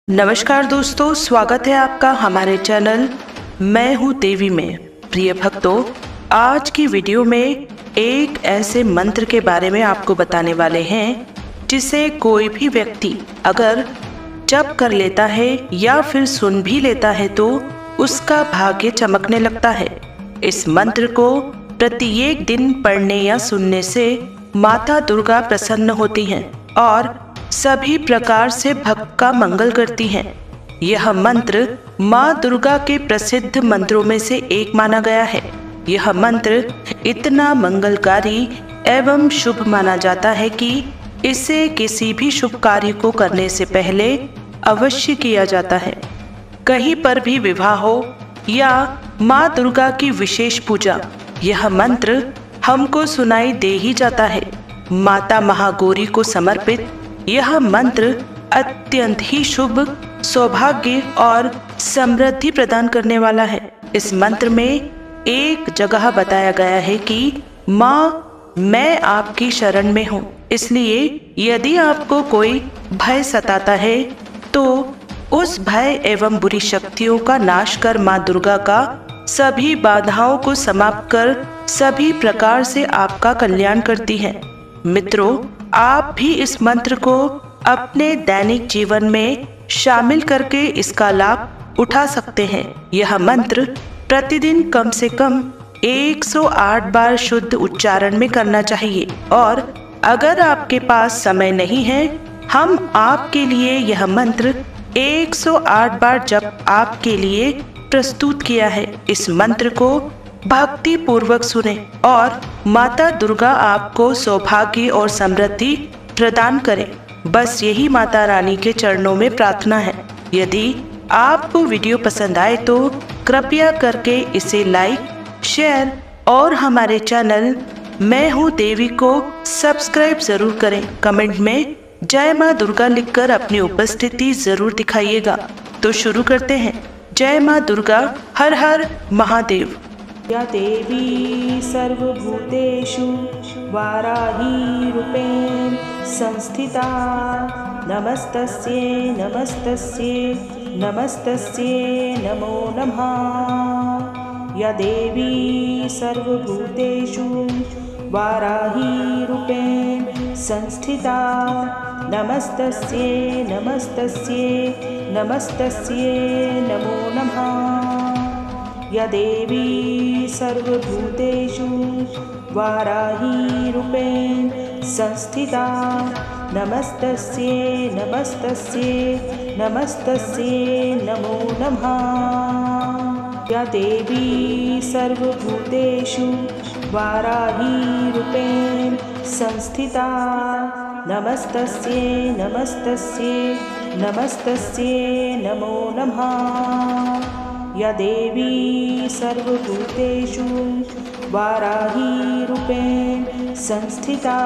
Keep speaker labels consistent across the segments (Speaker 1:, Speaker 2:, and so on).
Speaker 1: नमस्कार दोस्तों, स्वागत है आपका हमारे चैनल मैं हूँ देवी में। प्रिय भक्तों, आज की वीडियो में एक ऐसे मंत्र के बारे में आपको बताने वाले हैं जिसे कोई भी व्यक्ति अगर जप कर लेता है या फिर सुन भी लेता है तो उसका भाग्य चमकने लगता है। इस मंत्र को प्रत्येक दिन पढ़ने या सुनने से माता दुर्गा प्रसन्न होती हैं और सभी प्रकार से भक्त का मंगल करती हैं। यह मंत्र माँ दुर्गा के प्रसिद्ध मंत्रों में से एक माना गया है। यह मंत्र इतना मंगलकारी एवं शुभ माना जाता है कि इसे किसी भी शुभ कार्य को करने से पहले अवश्य किया जाता है। कहीं पर भी विवाह हो या माँ दुर्गा की विशेष पूजा, यह मंत्र हमको सुनाई दे ही जाता है। माता महागौरी को समर्पित यह मंत्र अत्यंत ही शुभ, सौभाग्य और समृद्धि प्रदान करने वाला है। इस मंत्र में एक जगह बताया गया है कि माँ, मैं आपकी शरण में हूँ, इसलिए यदि आपको कोई भय सताता है तो उस भय एवं बुरी शक्तियों का नाश कर माँ दुर्गा का सभी बाधाओं को समाप्त कर सभी प्रकार से आपका कल्याण करती है। मित्रों, आप भी इस मंत्र को अपने दैनिक जीवन में शामिल करके इसका लाभ उठा सकते हैं। यह मंत्र प्रतिदिन कम से कम 108 बार शुद्ध उच्चारण में करना चाहिए और अगर आपके पास समय नहीं है, हम आपके लिए यह मंत्र 108 बार जप आपके लिए प्रस्तुत किया है। इस मंत्र को भक्ति पूर्वक सुने और माता दुर्गा आपको सौभाग्य और समृद्धि प्रदान करे। बस यही माता रानी के चरणों में प्रार्थना है। यदि आपको वीडियो पसंद आए तो कृपया करके इसे लाइक, शेयर और हमारे चैनल मैं हूँ देवी को सब्सक्राइब जरूर करें। कमेंट में जय माँ दुर्गा लिखकर अपनी उपस्थिति जरूर दिखाइएगा। तो शुरू करते हैं। जय माँ दुर्गा, हर हर महादेव। या देवी सर्वभूतेषु वाराही रूपेण संस्थिता, नमस्तस्यै नमस्तस्यै नमस्तस्यै नमो नमः। या देवी सर्वभूतेषु वाराही रूपेण संस्थिता, नमस्तस्यै नमस्तस्यै नमस्तस्यै नमो नमः। या देवी सर्वभूतेषु वाराही रूपेण संस्थिता, नमस्तस्यै नमस्तस्यै नमस्तस्यै नमो नमः। या देवी सर्वभूतेषु वाराही रूपेण संस्थिता, नमस्तस्यै नमस्तस्यै नमस्तस्यै नमो नमः। या देवी सर्वभूतेषु वाराही रूपेण संस्थिता,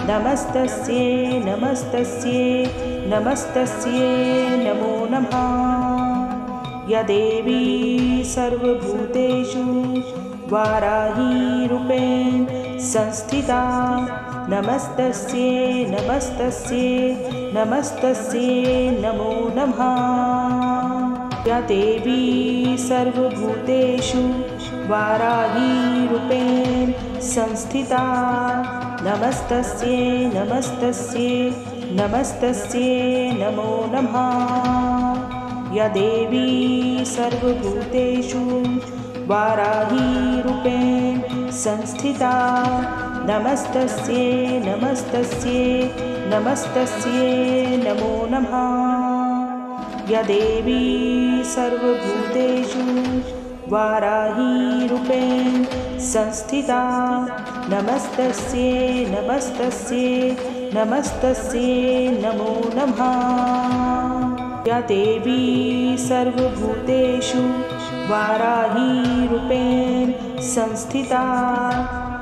Speaker 1: नमस्तस्यै नमस्तस्यै नमस्तस्यै नमो नमः। या देवी सर्वभूतेषु वाराही रूपेण संस्थिता, नमस्तस्यै नमस्तस्यै नमस्तस्यै नमो नमः। या देवी सर्वभूतेषु वाराही रूपेण संस्थिता, नमस्तस्यै नमस्तस्यै नमस्तस्यै नमो नमः। या देवी सर्वभूतेषु वाराही रूपेण संस्थिता, नमस्तस्यै नमस्तस्यै नमस्तस्यै नमो नमः। या देवी सर्वभूतेषु वाराही रूपेण संस्थिता, नमस्तस्यै नमस्तस्यै नमस्तस्यै नमो नमः। या देवी सर्वभूतेषु वाराही रूपेण संस्थिता,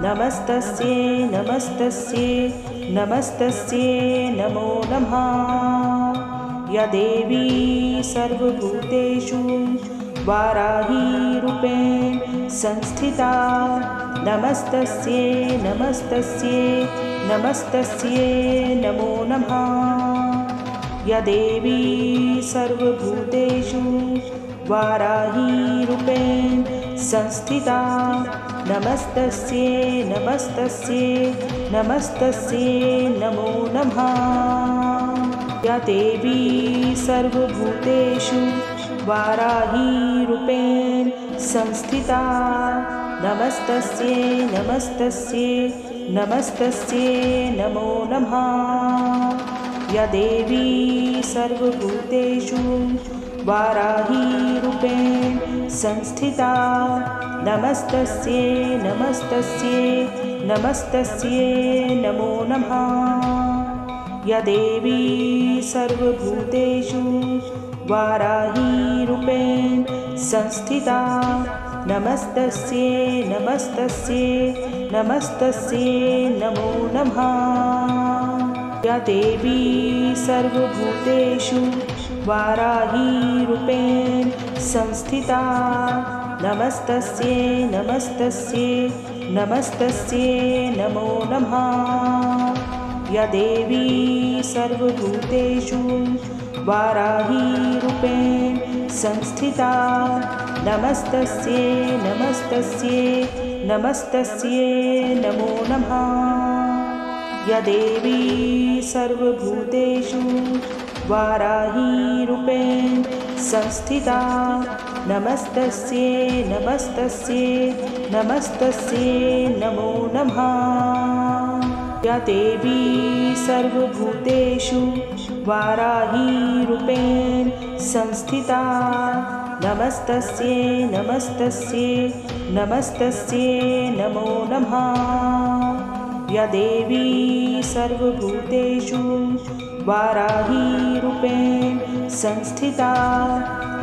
Speaker 1: नमस्तस्यै नमस्तस्यै नमस्तस्यै नमो नमः। या देवी सर्वभूतेषु वाराही रूपेण संस्थिता, नमस्तस्यै नमस्तस्यै नमस्तस्यै नमो नमः। या देवी सर्वभूतेषु वाराहीरूपेण संस्थिता नमस्तस्यै नमस्तस्यै नमस्तस्यै नमो नमः। या देवी सर्वभूतेषु वाराहीरूपेण संस्थिता नमस्तस्यै नमस्तस्यै नमस्तस्यै नमो नमः। या देवी सर्वभूतेषु वाराहीरूपेण संस्थिता नमस्तस्यै नमस्तस्यै नमस्तस्यै नमो नमः। या देवी सर्वभूतेषु वाराहीरूपेण संस्थिता नमस्तस्यै नमस्तस्यै नमस्तस्यै नमो नमः। या देवी सर्वभूतेषु वाराहीरूपेण संस्थिता नमस्तस्यै नमस्तस्यै नमस्तस्यै नमो नमः। या देवी सर्वभूतेषु वाराहीरूपेण संस्थिता नमस्तस्यै नमस्तस्यै नमस्तस्यै नमो नमः। या देवी सर्वभूतेषु वाराहीरूपेण संस्थिता नमस्तस्यै नमस्तस्यै नमस्तस्यै नमो नमः। या देवी सर्वभूतेषु वाराहीरूपेण संस्थिता नमस्तस्यै नमस्तस्यै नमस्तस्यै नमो नमः। या देवी सर्वभूतेषु वाराहीरूपेण संस्थिता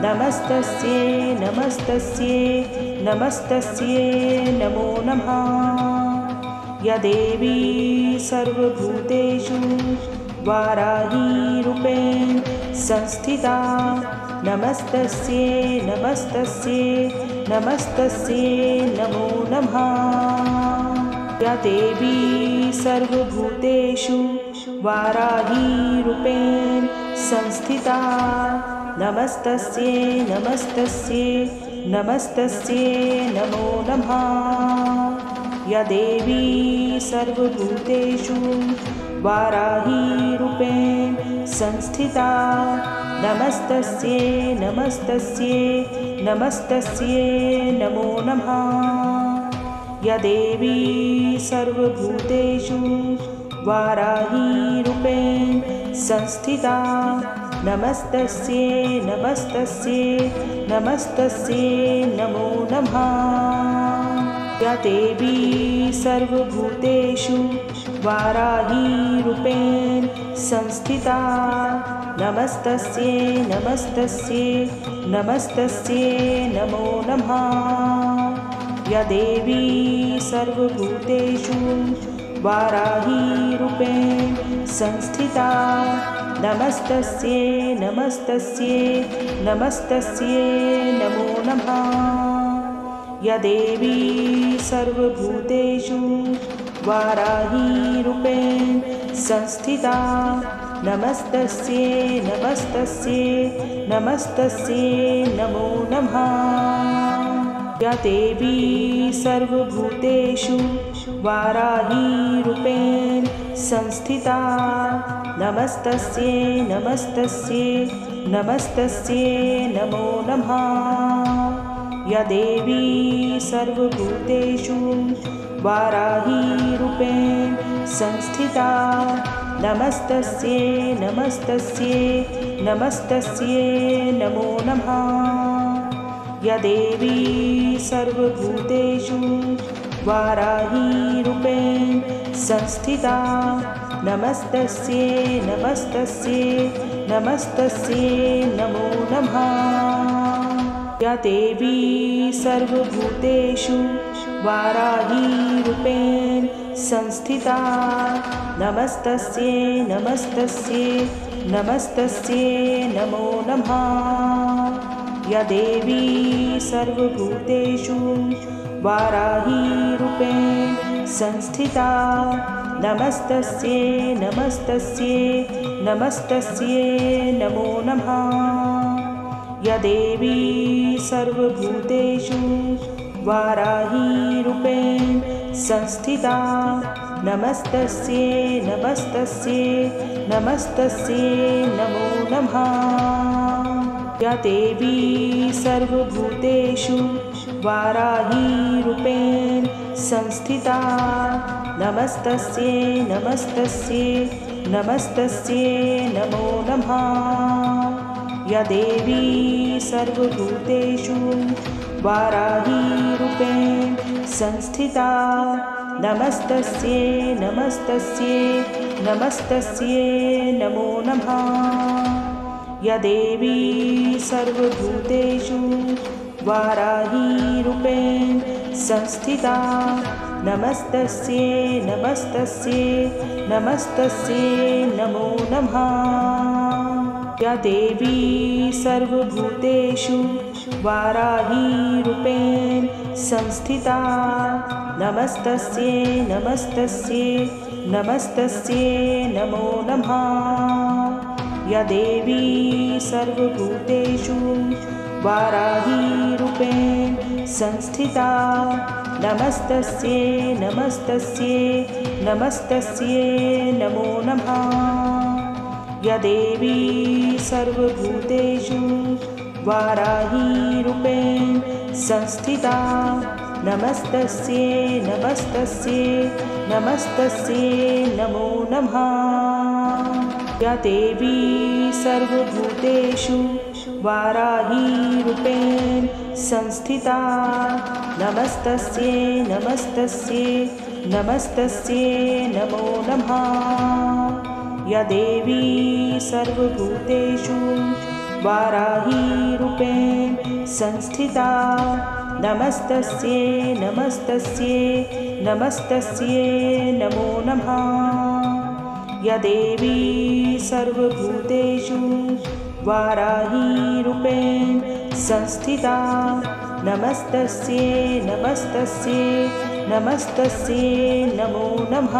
Speaker 1: नमस्तस्यै नमस्तस्यै नमस्तस्यै नमो नमः। या देवी सर्वभूतेषु वाराहीरूपेण संस्थिता नमस्तस्यै नमस्तस्यै नमस्तस्यै नमो नमः। या देवी सर्वभूतेषु वाराहीरूपेण संस्थिता नमस्तस्यै नमस्तस्यै नमस्तस्यै नमो नमः। या देवी सर्वभूतेषु वाराहीरूपेण संस्थिता नमस्तस्यै नमस्तस्यै नमस्तस्यै नमो नमः। या देवी सर्वभूतेषु वाराहीरूपेण संस्थिता नमस्तस्यै नमस्तस्यै नमस्तस्यै नमो नमः। या देवी सर्वभूतेषु वाराहीरूपेण संस्थिता नमस्तस्यै नमस्तस्यै नमस्तस्यै नमो नमः। या देवी सर्वभूतेषु वाराहीरूपेण संस्थिता नमस्तस्यै नमस्तस्यै नमस्तस्यै नमो नमः। या देवी सर्वभूतेषु वाराहीरूपेण संस्थिता नमस्तस्यै नमस्तस्यै नमस्तस्यै नमो नमः। या देवी सर्वभूतेषु वाराहीरूपेण संस्थिता नमस्तस्यै नमस्तस्यै नमस्तस्यै नमो नमः। या देवी सर्वभूतेषु वाराहीरूपेण संस्थिता नमस्तस्यै नमस्तस्यै नमस्तस्यै नमो नमः। या देवी सर्वभूतेषु वाराहीरूपेण संस्थिता नमस्तस्यै नमस्तस्यै नमस्तस्यै नमो नमः। या देवी सर्वभूतेषु वाराहीरूपेण संस्थिता नमस्तस्यै नमस्तस्यै नमस्तस्यै नमो नमः। या देवी सर्वभूतेषु वाराहीरूपेण संस्थिता नमस्तस्यै नमस्तस्यै नमस्तस्यै नमो नमः। या देवी सर्वभूतेषु वाराहीरूपेण संस्थिता नमस्तस्यै नमस्तस्यै नमस्तस्यै नमो नमः। या देवी सर्वभूतेषु वाराहीरूपेण संस्थिता नमस्तस्यै नमस्तस्यै नमस्तस्यै नमो नमः। या देवी सर्वभूतेषु वाराहीरूपेण संस्थिता नमस्तस्यै नमस्तस्यै नमस्तस्यै नमो नमः। या देवी सर्वभूतेषु वाराहीरूपेण संस्थिता नमस्तस्यै नमस्तस्यै नमस्तस्यै नमो नमः। या देवी सर्वभूतेषु वाराहीरूपेण संस्थिता नमस्तस्यै नमस्तस्यै नमस्तस्यै नमो नमः। या देवी सर्वभूतेषु वाराहीरूपेण संस्थिता नमस्तस्यै नमस्तस्यै नमस्तस्यै नमो नमः। या देवी सर्वभूतेषु वाराहीरूपेण संस्थिता नमस्तस्यै नमस्तस्यै नमस्तस्यै नमो नमः। या देवी सर्वभूतेषु वाराहीरूपेण संस्थिता नमस्तस्यै नमस्तस्यै नमस्तस्यै नमो नमः। या देवी सर्वभूतेषु वाराहीरूपेण संस्थिता नमस्तस्यै नमस्तस्यै नमस्तस्यै नमो नमः। या देवी सर्वभूतेषु वाराहीरूपेण संस्थिता नमस्तस्यै नमस्तस्यै नमस्तस्यै नमो नमः।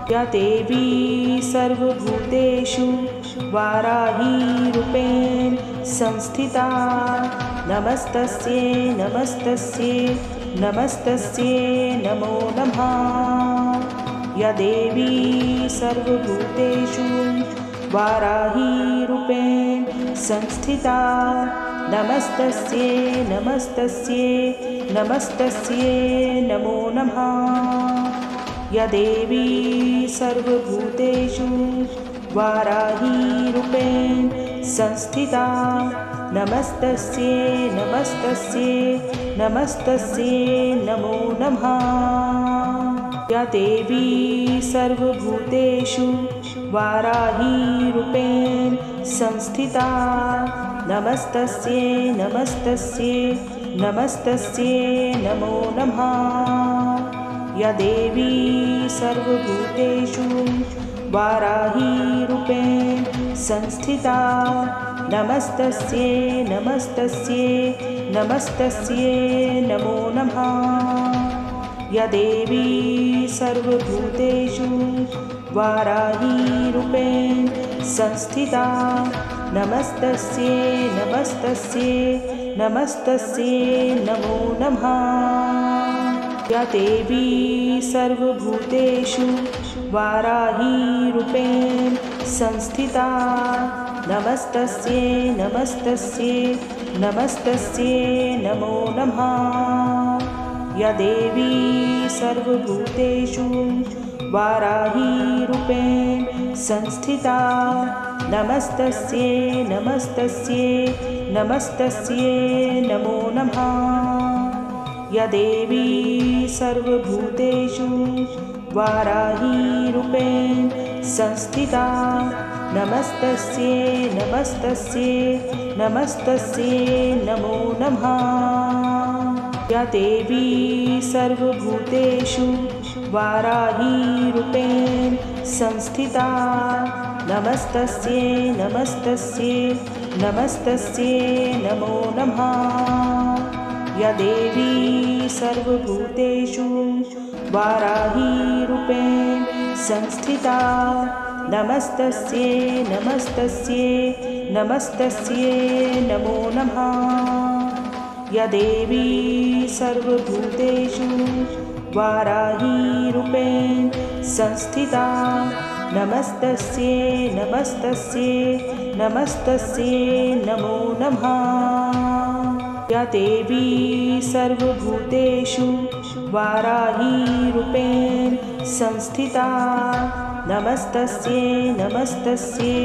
Speaker 1: या देवी सर्वभूतेषु वाराहीरूपेण संस्थिता नमस्तस्यै नमस्तस्यै नमस्तस्यै नमो नमः। या देवी सर्वभूतेषु वाराहीरूपेण संस्थिता नमस्तस्यै नमस्तस्यै नमस्तस्यै नमो नमः। या देवी सर्वभूतेषु वाराहीरूपेण संस्थिता नमस्तस्यै नमस्तस्यै नमस्तस्यै नमो नमः। या देवी सर्वभूतेषु वाराहीरूपेण संस्थिता नमस्तस्यै नमस्तस्यै नमस्तस्यै नमो नमः। या देवी सर्वभूतेषु वाराहीरूपेण संस्थिता नमस्तस्यै नमस्तस्यै नमस्तस्यै नमो नमः। या देवी सर्वभूतेषु वाराहीरूपेण संस्थिता नमस्तस्यै नमस्तस्यै नमस्तस्यै नमो नमः। या देवी सर्वभूतेषु वाराहीरूपेण संस्थिता नमस्तस्यै नमस्तस्यै नमस्तस्यै नमो नमः। या देवी सर्वभूतेषु वाराहीरूपेण संस्थिता नमस्तस्यै नमस्तस्यै नमस्तस्यै नमो नमः। या देवी सर्वभूतेषु वाराहीरूपेण संस्थिता नमस्तस्यै नमस्तस्यै नमस्तस्यै नमो नमः। या देवी सर्वभूतेषु वाराहीरूपेण संस्थिता नमस्तस्यै नमस्तस्यै नमस्तस्यै नमो नमः। या देवी सर्वभूतेषु वाराहीरूपेण संस्थिता नमस्तस्यै नमस्तस्यै नमस्तस्यै नमो नमः। या देवी सर्वभूतेषु वाराहीरूपेण संस्थिता नमस्तस्यै नमस्तस्यै नमस्तस्यै नमो नमः। या देवी सर्वभूतेषु वाराहीरूपेण संस्थिता नमस्तस्यै नमस्तस्यै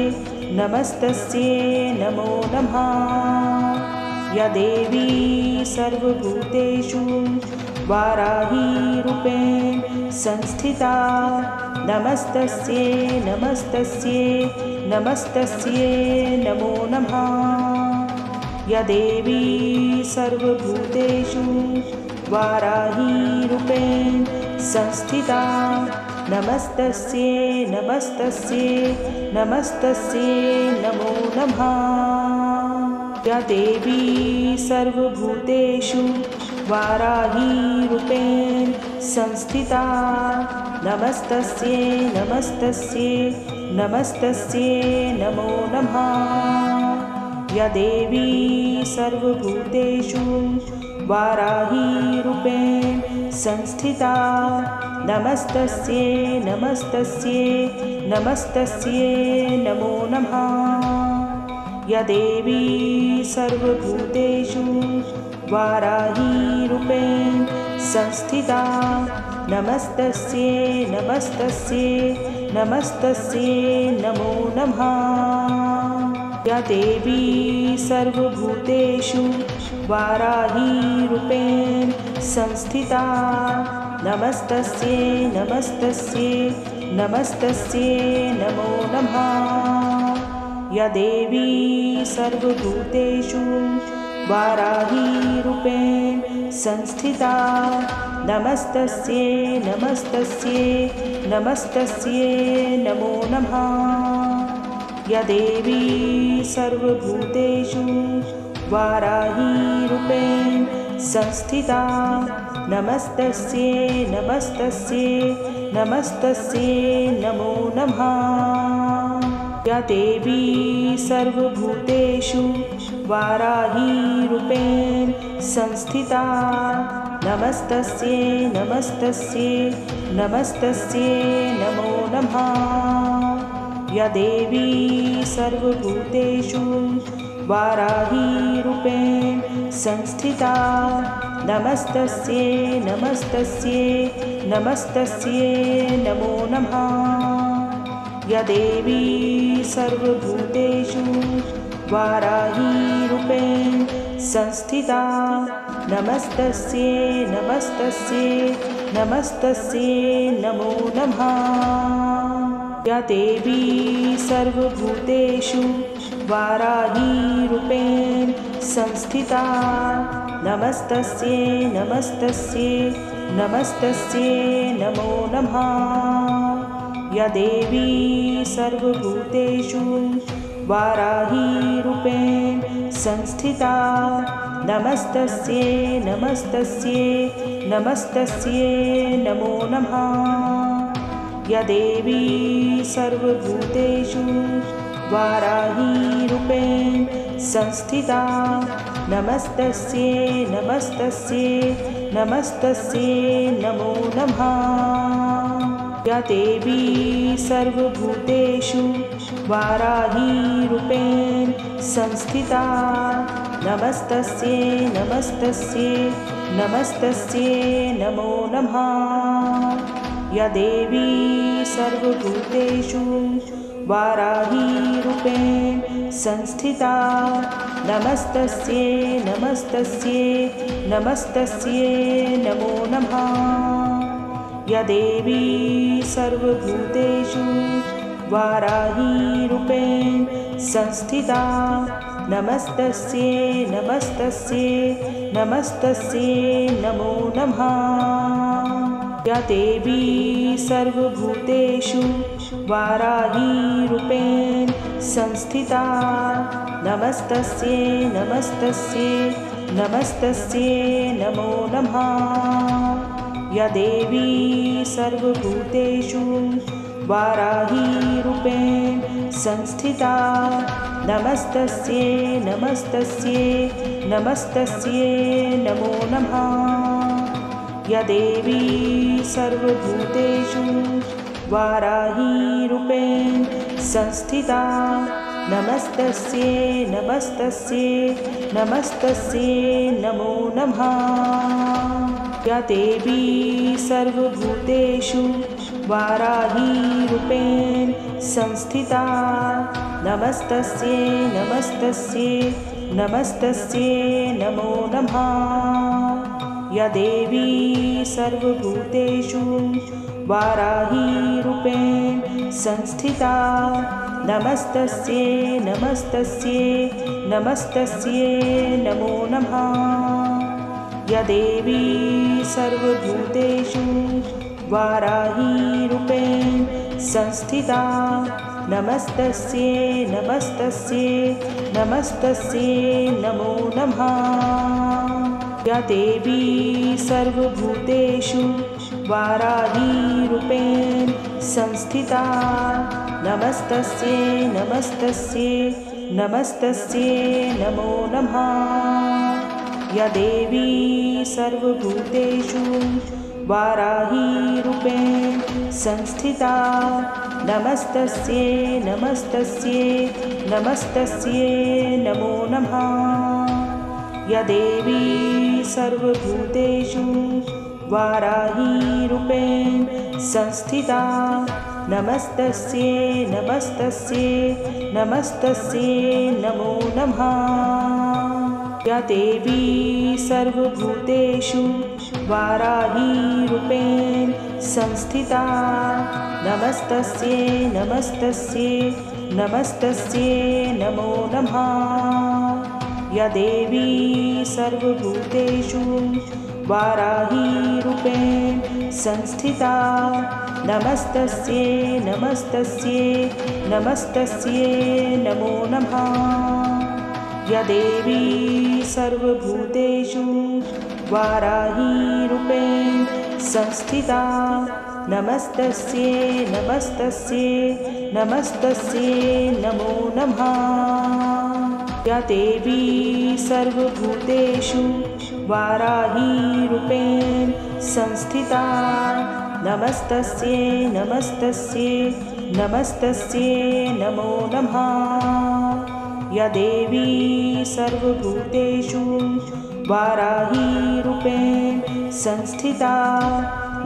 Speaker 1: नमस्तस्यै नमो नमः। या देवी सर्वभूतेषु वाराहीरूपेण संस्थिता नमस्तस्यै नमस्तस्यै नमस्तस्यै नमो नमः। या देवी सर्वभूतेषु वाराहीरूपेण संस्थिता नमस्तस्यै नमस्तस्यै नमस्तस्यै नमो नमः। या देवी सर्वभूतेषु वाराहीरूपेण संस्थिता नमस्तस्यै नमस्तस्यै नमस्तस्यै नमो नमः। या देवी सर्वभूतेषु वाराहीरूपेण संस्थिता नमस्तस्यै नमस्तस्यै नमस्तस्यै नमो नमः। या देवी सर्वभूतेषु वाराहीरूपेण संस्थिता नमस्तस्यै नमस्तस्यै नमस्तस्यै नमो नमः। या देवी सर्वभूतेषु वाराहीरूपेण संस्थिता नमस्तस्यै नमस्तस्यै नमस्तस्यै नमो नमः। या देवी सर्वभूतेषु वाराहीरूपेण संस्थिता नमस्तस्यै नमस्तस्यै नमस्तस्यै नमो नमः। या देवी सर्वभूतेषु वाराहीरूपेण संस्थिता नमस्तस्यै नमस्तस्यै नमस्तस्यै नमो नमः। या देवी सर्वभूतेषु वाराहीरूपेण संस्थिता नमस्तस्यै नमस्तस्यै नमस्तस्यै नमो नमः। या देवी सर्वभूतेषु वाराहीरूपेण संस्थिता नमस्तस्यै नमस्तस्यै नमस्तस्यै नमो नमः। या देवी सर्वभूतेषु वाराहीरूपेण संस्थिता नमस्तस्यै नमस्तस्यै नमस्तस्यै नमो नमः। या देवी सर्वभूतेषु वाराहीरूपेण संस्थिता नमस्तस्यै नमस्तस्यै नमस्तस्यै नमो नमः। या देवी सर्वभूतेषु वाराहीरूपेण संस्थिता नमस्तस्यै नमस्तस्यै नमस्तस्यै नमो नमः। या देवी सर्वभूतेषु वाराहीरूपेण संस्थिता नमस्तस्यै नमस्तस्यै नमस्तस्यै नमो नमः। या देवी सर्वभूतेषु वाराहीरूपेण संस्थिता नमस्तस्यै नमस्तस्यै नमस्तस्यै नमो नमः। या देवी सर्वभूतेषु वाराहीरूपेण संस्थिता नमस्तस्यै नमस्तस्यै नमस्तस्यै नमो नमः। या देवी सर्वभूतेषु वाराहीरूपेण संस्थिता नमस्तस्यै नमस्तस्यै नमस्तस्यै नमो नमः। या देवी सर्वभूतेषु वाराहीरूपेण संस्थिता नमस्तस्यै नमस्तस्यै नमस्तस्यै नमो नमः। या देवी सर्वभूतेषु वाराहीरूपेण संस्थिता नमस्तस्यै नमस्तस्यै नमस्तस्यै नमो नमः। या देवी सर्वभूतेषु वाराहीरूपेण संस्थिता नमस्तस्यै नमस्तस्यै नमस्तस्यै नमो नमः। या देवी सर्वभूतेषु वाराहीरूपेण संस्थिता नमस्तस्यै नमस्तस्यै नमस्तस्यै नमो नमः। या देवी सर्वभूतेषु वाराहीरूपेण संस्थिता नमस्तस्यै नमस्तस्यै नमस्तस्यै नमो नमः। या देवी सर्वभूतेषु वाराहीरूपेण संस्थिता नमस्तस्यै नमस्तस्यै नमस्तस्यै नमो नमः। या देवी सर्वभूतेषु वाराहीरूपेण संस्थिता नमस्तस्यै नमस्तस्यै नमस्तस्यै नमो नमः। या देवी सर्वभूतेषु वाराहीरूपेण संस्थिता नमस्तस्यै नमस्तस्यै नमस्तस्यै नमो नमः। या देवी सर्वभूतेषु वाराहीरूपेण संस्थिता नमस्तस्यै नमस्तस्यै नमस्तस्यै नमो नमः। या देवी सर्वभूतेषु वाराहीरूपेण संस्थिता नमस्तस्यै नमस्तस्यै नमस्तस्यै नमो नमः। या देवी सर्वभूतेषु वाराहीरूपेण संस्थिता नमस्तस्यै नमस्तस्यै नमस्तस्यै नमो नमः। या देवी सर्वभूतेषु वाराहीरूपेण संस्थिता नमस्तस्यै नमस्तस्यै नमस्तस्यै नमो नमः। या देवी सर्वभूतेषु वाराहीरूपेण संस्थिता नमस्तस्यै नमस्तस्यै नमस्तस्यै नमो नमः। या देवी सर्वभूतेषु वाराहीरूपेण संस्थिता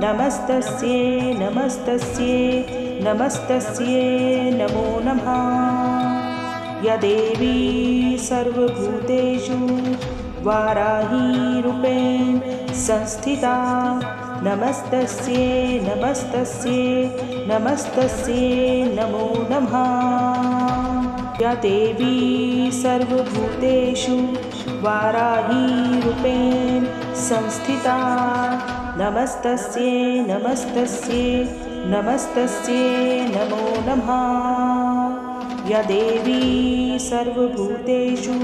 Speaker 1: नमस्तस्यै नमस्तस्यै नमस्तस्यै नमो नमः। या देवी सर्वभूतेषु वाराहीरूपेण संस्थिता नमस्तस्यै नमस्तस्यै नमस्तस्यै नमो नमः। या देवी सर्वभूतेषु वाराहीरूपेण संस्थिता नमस्तस्यै नमस्तस्यै नमस्तस्यै नमो नमः। या देवी सर्वभूतेषु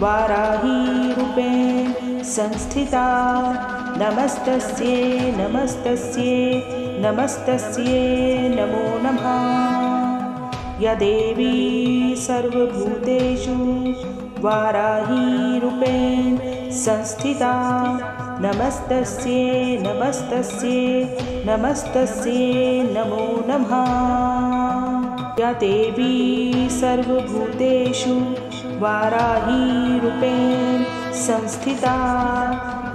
Speaker 1: वाराहीरूपेण संस्थिता नमस्तस्यै नमस्तस्यै नमस्तस्यै नमो नमः। या देवी सर्वभूतेषु वाराहीरूपेण संस्थिता नमस्तस्यै नमस्तस्यै नमस्तस्यै नमो नमः। या देवी सर्वभूतेषु वाराहीरूपेण संस्थिता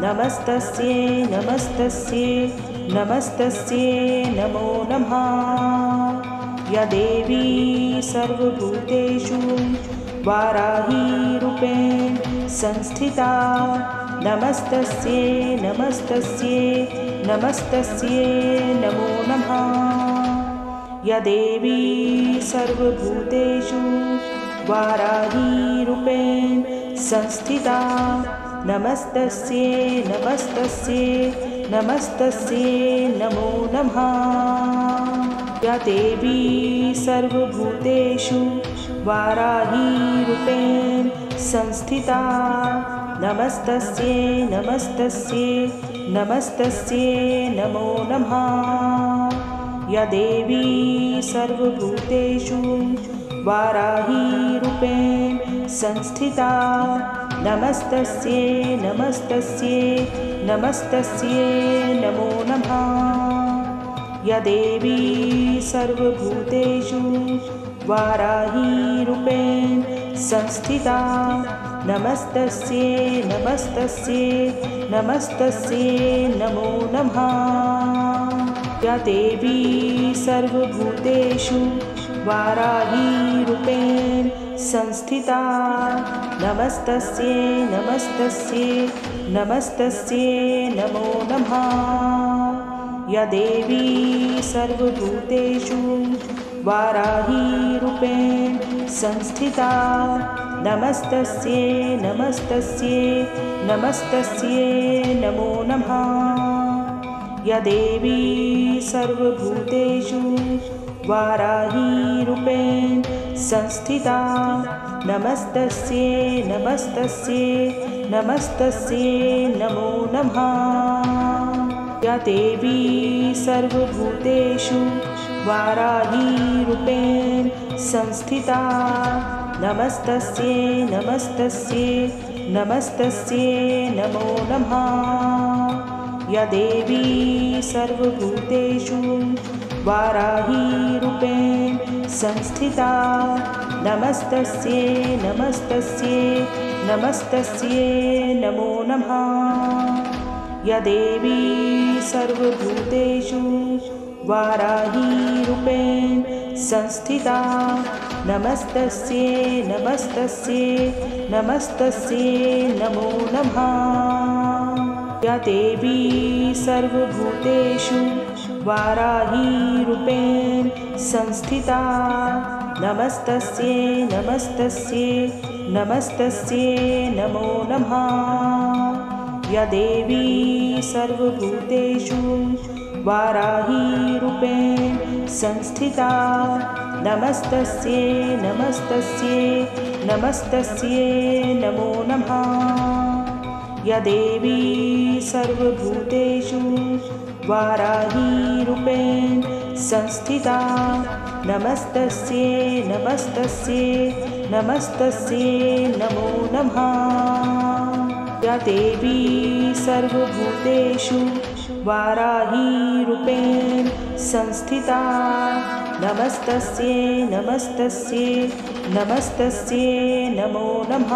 Speaker 1: नमस्तस्यै नमस्तस्यै नमस्तस्यै नमो नमः। या देवी सर्वभूतेषु वाराहीरूपेण संस्थिता नमस्तस्यै नमस्तस्यै नमस्तस्यै नमो नमः। या देवी सर्वभूतेषु वाराहीरूपेण संस्थिता नमस्तस्यै नमस्तस्यै नमस्तस्यै नमो नमः। या देवी सर्वभूतेषु वाराहीरूपेण संस्थिता नमस्तस्यै नमस्तस्यै नमस्तस्यै नमो नमः। या देवी सर्वभूतेषु वाराहीरूपेण संस्थिता नमस्तस्यै नमस्तस्यै नमस्तस्यै नमो नमः। या देवी सर्वभूतेषु वाराहीरूपेण संस्थिता नमस्तस्यै नमस्तस्यै नमस्तस्यै नमो नमः। या देवी सर्वभूतेषु वाराहीरूपेण संस्थिता नमस्तस्यै नमस्तस्यै नमस्तस्यै नमो नमः। या देवी सर्वभूतेषु वाराहीरूपेण संस्थिता नमस्तस्यै नमस्तस्यै नमस्तस्यै नमो नमः। या देवी सर्वभूतेषु वाराहीरूपेण संस्थिता नमस्तस्यै नमस्तस्यै नमस्तस्यै नमो नमः। या देवी सर्वभूतेषु वाराहीरूपेण संस्थिता नमस्तस्यै नमस्तस्यै नमस्तस्यै नमो नमः। या देवी सर्वभूतेषु वाराहीरूपेण संस्थिता नमस्तस्यै नमस्तस्यै नमस्तस्यै नमो नमः। या देवी सर्वभूतेषु वाराहीरूपेण संस्थिता नमस्तस्यै नमस्तस्यै नमस्तस्यै नमो नमः। या देवी सर्वभूतेषु वाराहीरूपेण संस्थिता नमस्तस्यै नमस्तस्यै नमस्तस्यै नमो नमः। या देवी सर्वभूतेषु वाराहीरूपेण संस्थिता नमस्तस्यै नमस्तस्यै नमस्तस्यै नमो नमः। या देवी सर्वभूतेषु वाराहीरूपेण संस्थिता नमस्तस्यै नमस्तस्यै नमस्तस्यै नमो नमः। या देवी सर्वभूतेषु वाराहीरूपेण संस्थिता नमस्तस्यै नमस्तस्यै नमस्तस्यै नमो नमः।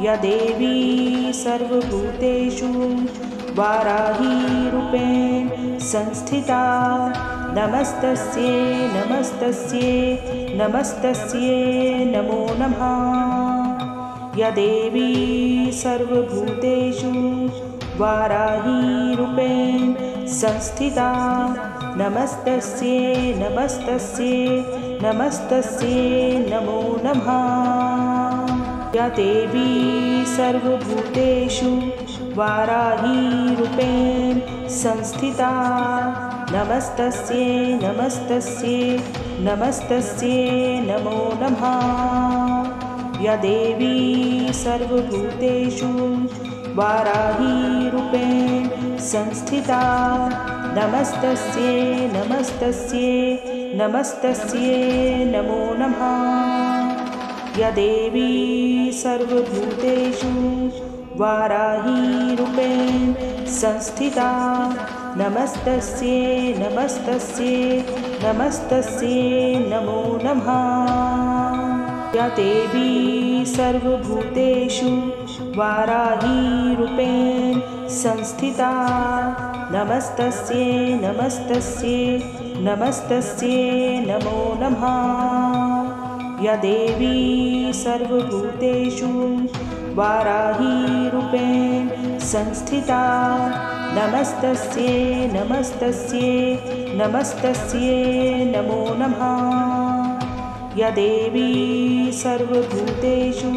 Speaker 1: या देवी सर्वभूतेषु वाराहीरूपेण संस्थिता नमस्तस्यै नमस्तस्यै नमस्तस्यै नमो नमः। या देवी सर्वभूतेषु वाराहीरूपेण संस्थिता नमस्तस्यै नमस्तस्यै नमस्तस्यै नमो नमः। या देवी सर्वभूतेषु वाराहीरूपेण संस्थिता नमस्तस्यै नमस्तस्यै नमस्तस्यै नमो नमः। या देवी सर्वभूतेषु वाराहीरूपेण संस्थिता नमस्तस्यै नमस्तस्यै नमस्तस्यै नमो नमः। या देवी सर्वभूतेषु वाराहीरूपेण संस्थिता नमस्तस्यै नमस्तस्यै नमस्तस्यै नमो नमः। या देवी सर्वभूतेषु वाराहीरूपेण संस्थिता नमस्तस्यै नमस्तस्यै नमस्तस्यै नमो नमः। या देवी सर्वभूतेषु वाराहीरूपेण संस्थिता नमस्तस्यै नमस्तस्यै नमस्तस्यै नमो नमः। या देवी सर्वभूतेषु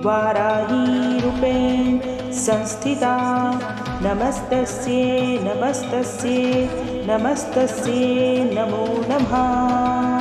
Speaker 1: वाराहीरूपेण संस्थिता नमस्तस्यै नमस्तस्यै नमस्तस्यै नमो नमः।